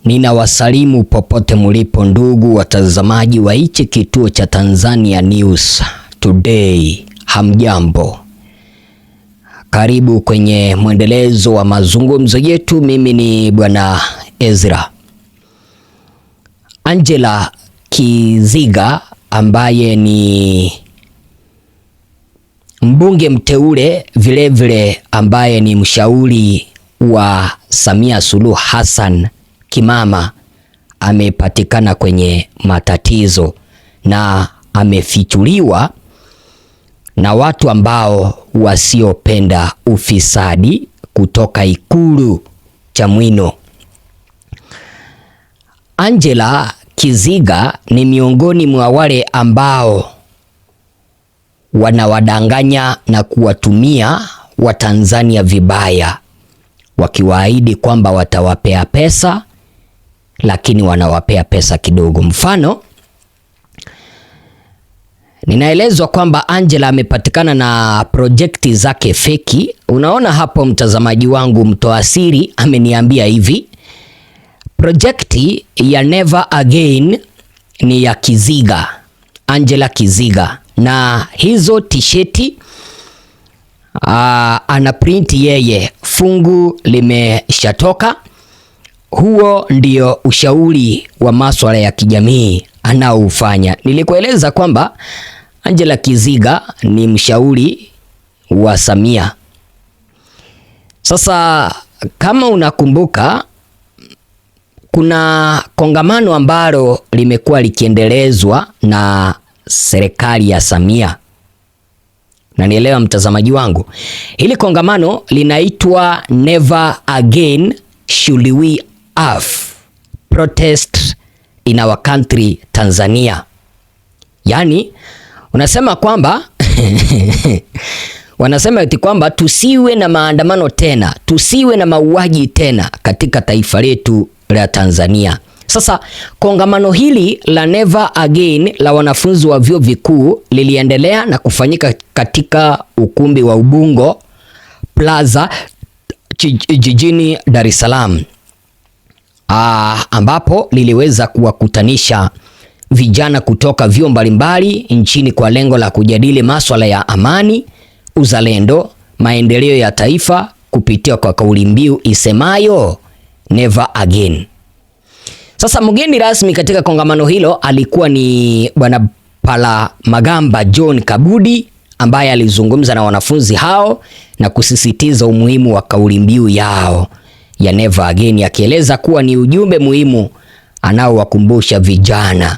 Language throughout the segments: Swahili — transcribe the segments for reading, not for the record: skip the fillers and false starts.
Ninawasalimu popote mulipo ndugu watazamaji wa hichi kituo cha Tanzania News Today. Hamjambo. Karibu kwenye mwendelezo wa mazungumzo yetu. Mimi ni Bwana Ezra. Angela Kiziga ambaye ni mbunge mteule vile ambaye ni mshauri wa Samia Suluhu Hassan kimama amepatikana kwenye matatizo na amefichuliwa na watu ambao wasiopenda ufisadi kutoka Ikulu Chamwino. Angela Kiziga ni miongoni mwa wale ambao wanawadanganya na kuwatumia Watanzania vibaya, wakiwaahidi kwamba watawapea pesa lakini wanawapea pesa kidogo. Mfano, ninaelezwa kwamba Angela amepatikana na projekti zake feki. Unaona hapo mtazamaji wangu, mtoa siri ameniambia hivi, projekti ya Never Again ni ya Kiziga, Angela Kiziga, na hizo tisheti ana print yeye, fungu limeshatoka. Huo ndio ushauri wa masuala ya kijamii anaoufanya. Nilikueleza kwamba Angela Kiziga ni mshauri wa Samia. Sasa kama unakumbuka, kuna kongamano ambalo limekuwa likiendelezwa na serikali ya Samia. Na nielewa mtazamaji wangu, hili linaitwa Never Again Should We Have Protest in Our Country Tanzania. Yani unasema kwamba wanasema eti kwamba tusiwe na maandamano tena, tusiwe na mauaji tena katika taifa letu la Tanzania. Sasa kongamano hili la Never Again la wanafunzi wa vyuo vikuu liliendelea na kufanyika katika ukumbi wa Ubungo Plaza jijini Dar es Salaam, ambapo liliweza kuwakutanisha vijana kutoka vyuo mbalimbali nchini kwa lengo la kujadili masuala ya amani, uzalendo, maendeleo ya taifa kupitia kwa kauli mbiu isemayo Never Again. Sasa mgeni rasmi katika kongamano hilo alikuwa ni Bwana Palamagamba John Kabudi, ambaye alizungumza na wanafunzi hao na kusisitiza umuhimu wa kauli mbiu yao ya Never Again, akieleza kuwa ni ujumbe muhimu anaowakumbusha vijana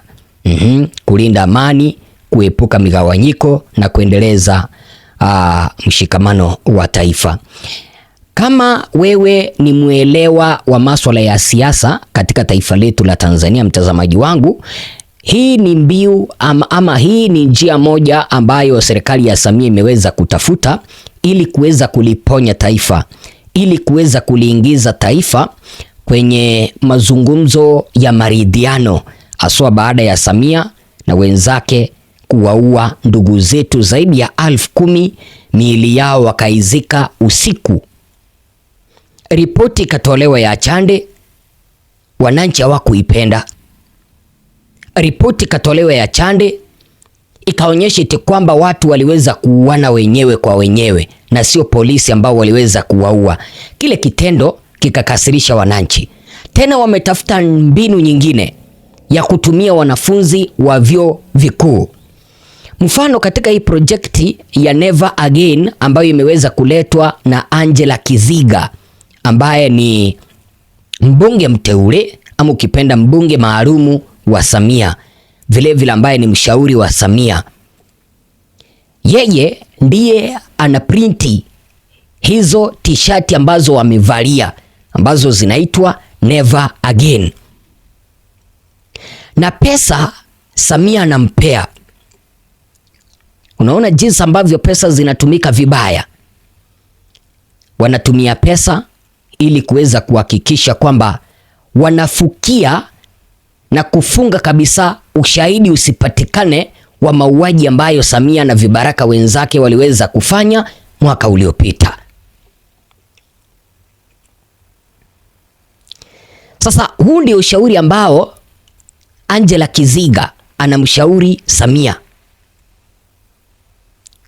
kulinda amani, kuepuka migawanyiko na kuendeleza mshikamano wa taifa. Kama wewe ni mwelewa wa masuala ya siasa katika taifa letu la Tanzania, mtazamaji wangu, hii ni mbiu ama hii ni njia moja ambayo serikali ya Samia imeweza kutafuta ili kuweza kuliponya taifa, ili kuweza kuliingiza taifa kwenye mazungumzo ya maridhiano, haswa baada ya Samia na wenzake kuwaua ndugu zetu zaidi ya 10,000, miili yao wakaizika usiku. Ripoti ikatolewa ya Chande, wananchi hawakuipenda. Ripoti ikatolewa ya Chande ikaonyesha eti kwamba watu waliweza kuuana wenyewe kwa wenyewe na sio polisi ambao waliweza kuwaua. Kile kitendo kikakasirisha wananchi. Tena wametafuta mbinu nyingine ya kutumia wanafunzi wa vyuo vikuu. Mfano, katika hii projekti ya Never Again ambayo imeweza kuletwa na Angela Kiziga ambaye ni mbunge mteule ama ukipenda mbunge maalumu wa Samia, vile ambaye ni mshauri wa Samia. Yeye ndiye ana printi hizo t-shirt ambazo wamevalia ambazo zinaitwa Never Again. Na pesa Samia anampea. Unaona jinsi ambavyo pesa zinatumika vibaya. Wanatumia pesa ili kuweza kuhakikisha kwamba wanafukia na kufunga kabisa ushahidi usipatikane wa mauaji ambayo Samia na vibaraka wenzake waliweza kufanya mwaka uliopita. Sasa huu ndio ushauri ambao Angela Kiziga anamshauri Samia.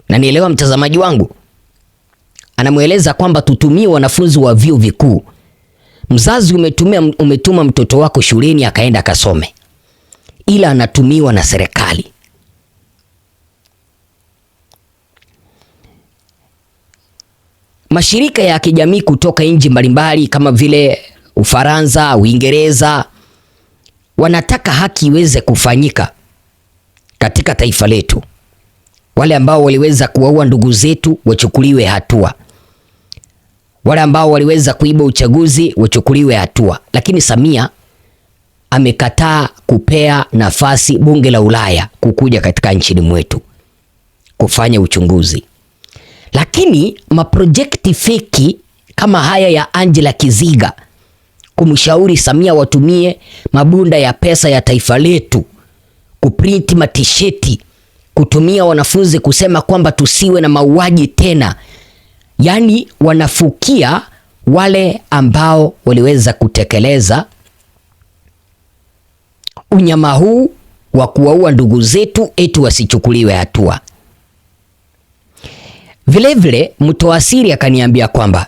Na nielewa mtazamaji wangu, anamweleza kwamba tutumie wanafunzi wa vyuo vikuu. Mzazi umetuma mtoto wako shuleni akaenda akasome, ila anatumiwa na serikali. Mashirika ya kijamii kutoka nchi mbalimbali kama vile Ufaransa, Uingereza wanataka haki iweze kufanyika katika taifa letu. Wale ambao waliweza kuwaua ndugu zetu wachukuliwe hatua. Wale ambao waliweza kuiba uchaguzi wachukuliwe hatua. Lakini Samia amekataa kupea nafasi bunge la Ulaya kukuja katika nchini mwetu kufanya uchunguzi. Lakini maprojekti feki kama haya ya Angela Kiziga kumshauri Samia watumie mabunda ya pesa ya taifa letu kuprint matisheti, kutumia wanafunzi kusema kwamba tusiwe na mauaji tena. Yaani wanafukia wale ambao waliweza kutekeleza unyama huu wa kuwaua ndugu zetu eti wasichukuliwe hatua. Vilevile mtoa siri akaniambia kwamba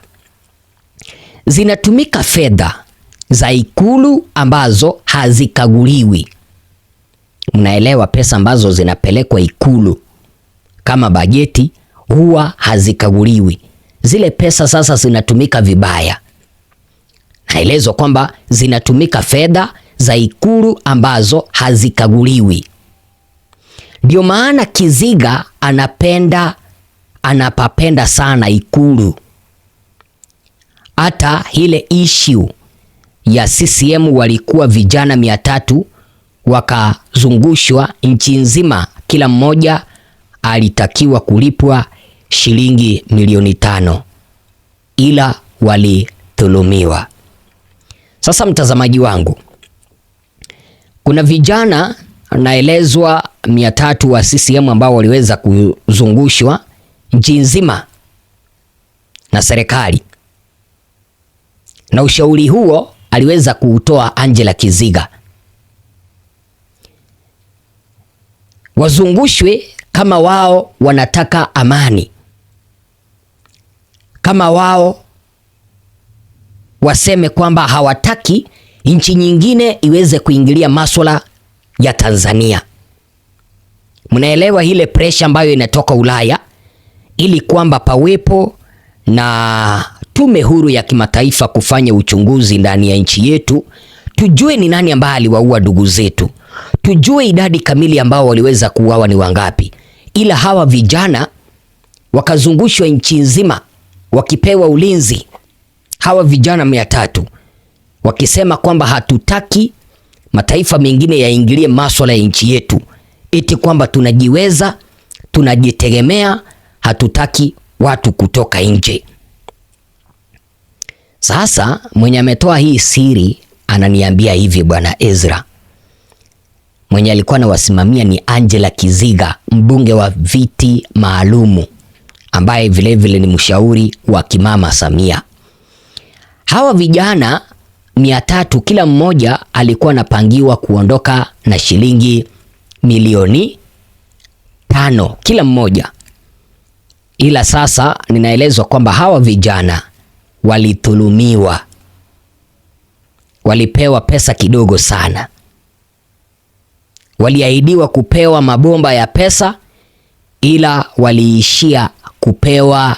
zinatumika fedha za Ikulu ambazo hazikaguliwi. Mnaelewa, pesa ambazo zinapelekwa Ikulu kama bajeti huwa hazikaguliwi. Zile pesa sasa zinatumika vibaya. Naelezwa kwamba zinatumika fedha za Ikulu ambazo hazikaguliwi. Ndio maana Kiziga anapapenda sana Ikulu. Hata ile issue ya CCM walikuwa vijana 300 wakazungushwa nchi nzima, kila mmoja alitakiwa kulipwa shilingi milioni 5, ila walidhulumiwa. Sasa mtazamaji wangu, kuna vijana naelezwa 300 wa CCM ambao waliweza kuzungushwa nchi nzima na serikali, na ushauri huo aliweza kuutoa Angela Kiziga. Wazungushwe kama wao wanataka amani, kama wao waseme kwamba hawataki nchi nyingine iweze kuingilia masuala ya Tanzania. Mnaelewa ile pressure ambayo inatoka Ulaya ili kwamba pawepo na tume huru ya kimataifa kufanya uchunguzi ndani ya nchi yetu, tujue ni nani ambaye aliwaua ndugu zetu, tujue idadi kamili ambao waliweza kuuawa ni wangapi. Ila hawa vijana wakazungushwa nchi nzima wakipewa ulinzi, hawa vijana 300 wakisema kwamba hatutaki mataifa mengine yaingilie masuala ya nchi yetu, eti kwamba tunajiweza, tunajitegemea, hatutaki watu kutoka nje. Sasa mwenye ametoa hii siri ananiambia hivi, bwana Ezra, mwenye alikuwa anawasimamia ni Angela Kiziga, mbunge wa viti maalumu, ambaye vilevile ni mshauri wa kimama Samia. Hawa vijana 300 kila mmoja alikuwa anapangiwa kuondoka na shilingi milioni 5 kila mmoja. Ila sasa ninaelezwa kwamba hawa vijana walidhulumiwa, walipewa pesa kidogo sana. Waliahidiwa kupewa mabomba ya pesa, ila waliishia kupewa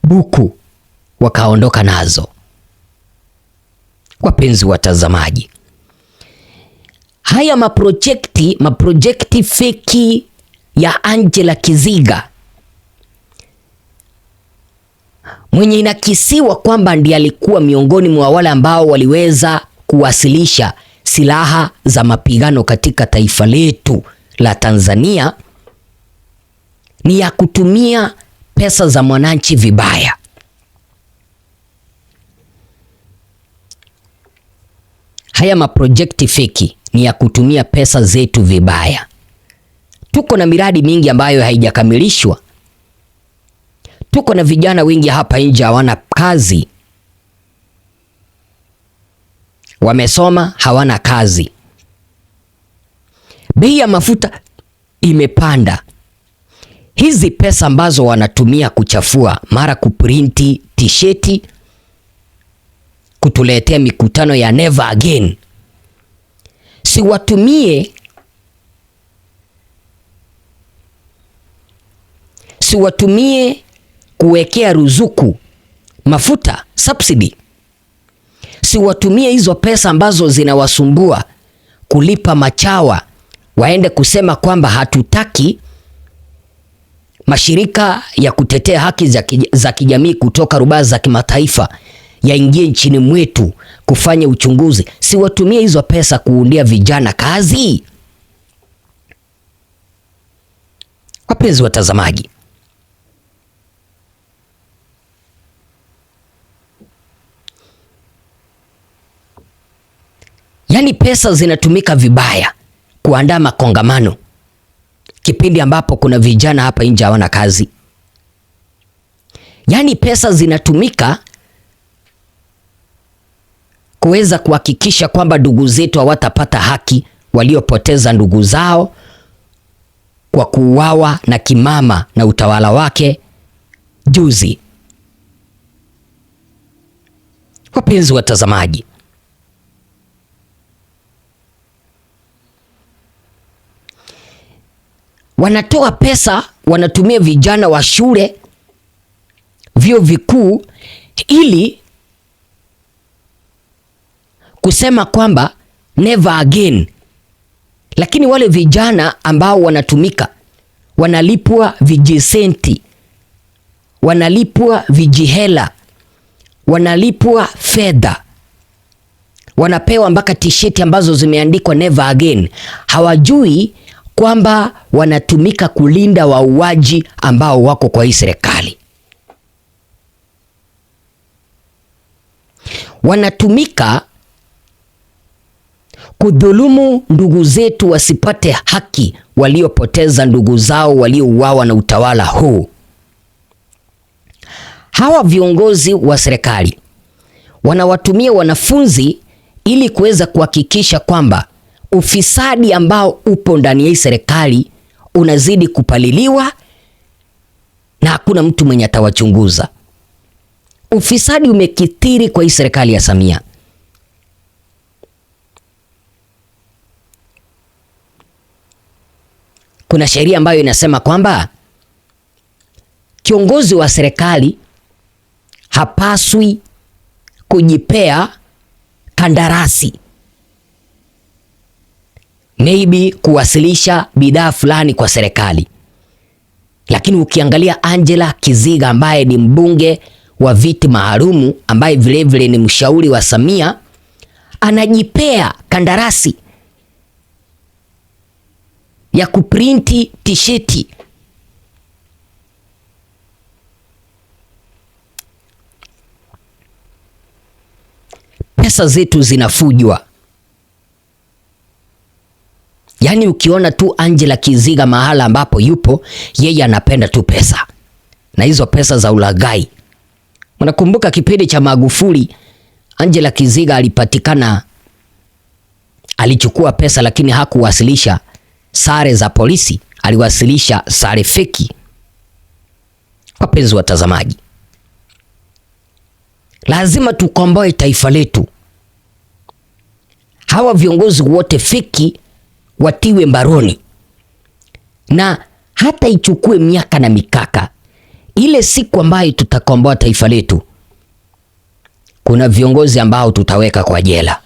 buku wakaondoka nazo. Wapenzi watazamaji, haya maprojekti feki ya Angela Kiziga mwenye inakisiwa kwamba ndiye alikuwa miongoni mwa wale ambao waliweza kuwasilisha silaha za mapigano katika taifa letu la Tanzania, ni ya kutumia pesa za mwananchi vibaya. Haya maprojekti feki ni ya kutumia pesa zetu vibaya. Tuko na miradi mingi ambayo haijakamilishwa. Tuko na vijana wengi hapa nje hawana kazi. wamesoma, hawana kazi. Bei ya mafuta imepanda. Hizi pesa ambazo wanatumia kuchafua, mara kuprinti t-shirti, kutuletea mikutano ya never again, siwatumie kuwekea ruzuku mafuta, subsidy. Siwatumie hizo pesa ambazo zinawasumbua kulipa machawa, waende kusema kwamba hatutaki mashirika ya kutetea haki za kijamii kutoka rubaa za kimataifa yaingie nchini mwetu kufanya uchunguzi. Siwatumie hizo pesa kuundia vijana kazi. Wapenzi watazamaji, yaani pesa zinatumika vibaya kuandaa makongamano kipindi ambapo kuna vijana hapa nje hawana kazi. Yaani pesa zinatumika kuweza kuhakikisha kwamba ndugu zetu hawatapata haki, waliopoteza ndugu zao kwa kuuawa na kimama na utawala wake juzi. Wapenzi watazamaji, wanatoa pesa, wanatumia vijana wa shule, vyuo vikuu, ili kusema kwamba never again. Lakini wale vijana ambao wanatumika wanalipwa vijisenti, wanalipwa vijihela, wanalipwa fedha, wanapewa mpaka t-shirt ambazo zimeandikwa never again. Hawajui kwamba wanatumika kulinda wauaji ambao wako kwa hii serikali. Wanatumika kudhulumu ndugu zetu wasipate haki, waliopoteza ndugu zao waliouawa na utawala huu. Hawa viongozi wa serikali wanawatumia wanafunzi ili kuweza kuhakikisha kwamba ufisadi ambao upo ndani ya hii serikali unazidi kupaliliwa na hakuna mtu mwenye atawachunguza. Ufisadi umekithiri kwa hii serikali ya Samia. Kuna sheria ambayo inasema kwamba kiongozi wa serikali hapaswi kujipea kandarasi, maybe kuwasilisha bidhaa fulani kwa serikali. Lakini ukiangalia Angela Kiziga ambaye ni mbunge wa viti maalumu, ambaye vilevile ni mshauri wa Samia, anajipea kandarasi ya kuprinti t-shirti. Pesa zetu zinafujwa. Yaani ukiona tu Angela Kiziga mahala ambapo yupo, yeye anapenda tu pesa, na hizo pesa za ulaghai. Mnakumbuka kipindi cha Magufuli, Angela Kiziga alipatikana, alichukua pesa lakini hakuwasilisha sare za polisi, aliwasilisha sare feki. Wapenzi watazamaji, lazima tukomboe taifa letu. Hawa viongozi wote feki watiwe mbaroni, na hata ichukue miaka na mikaka, ile siku ambayo tutakomboa taifa letu, kuna viongozi ambao tutaweka kwa jela.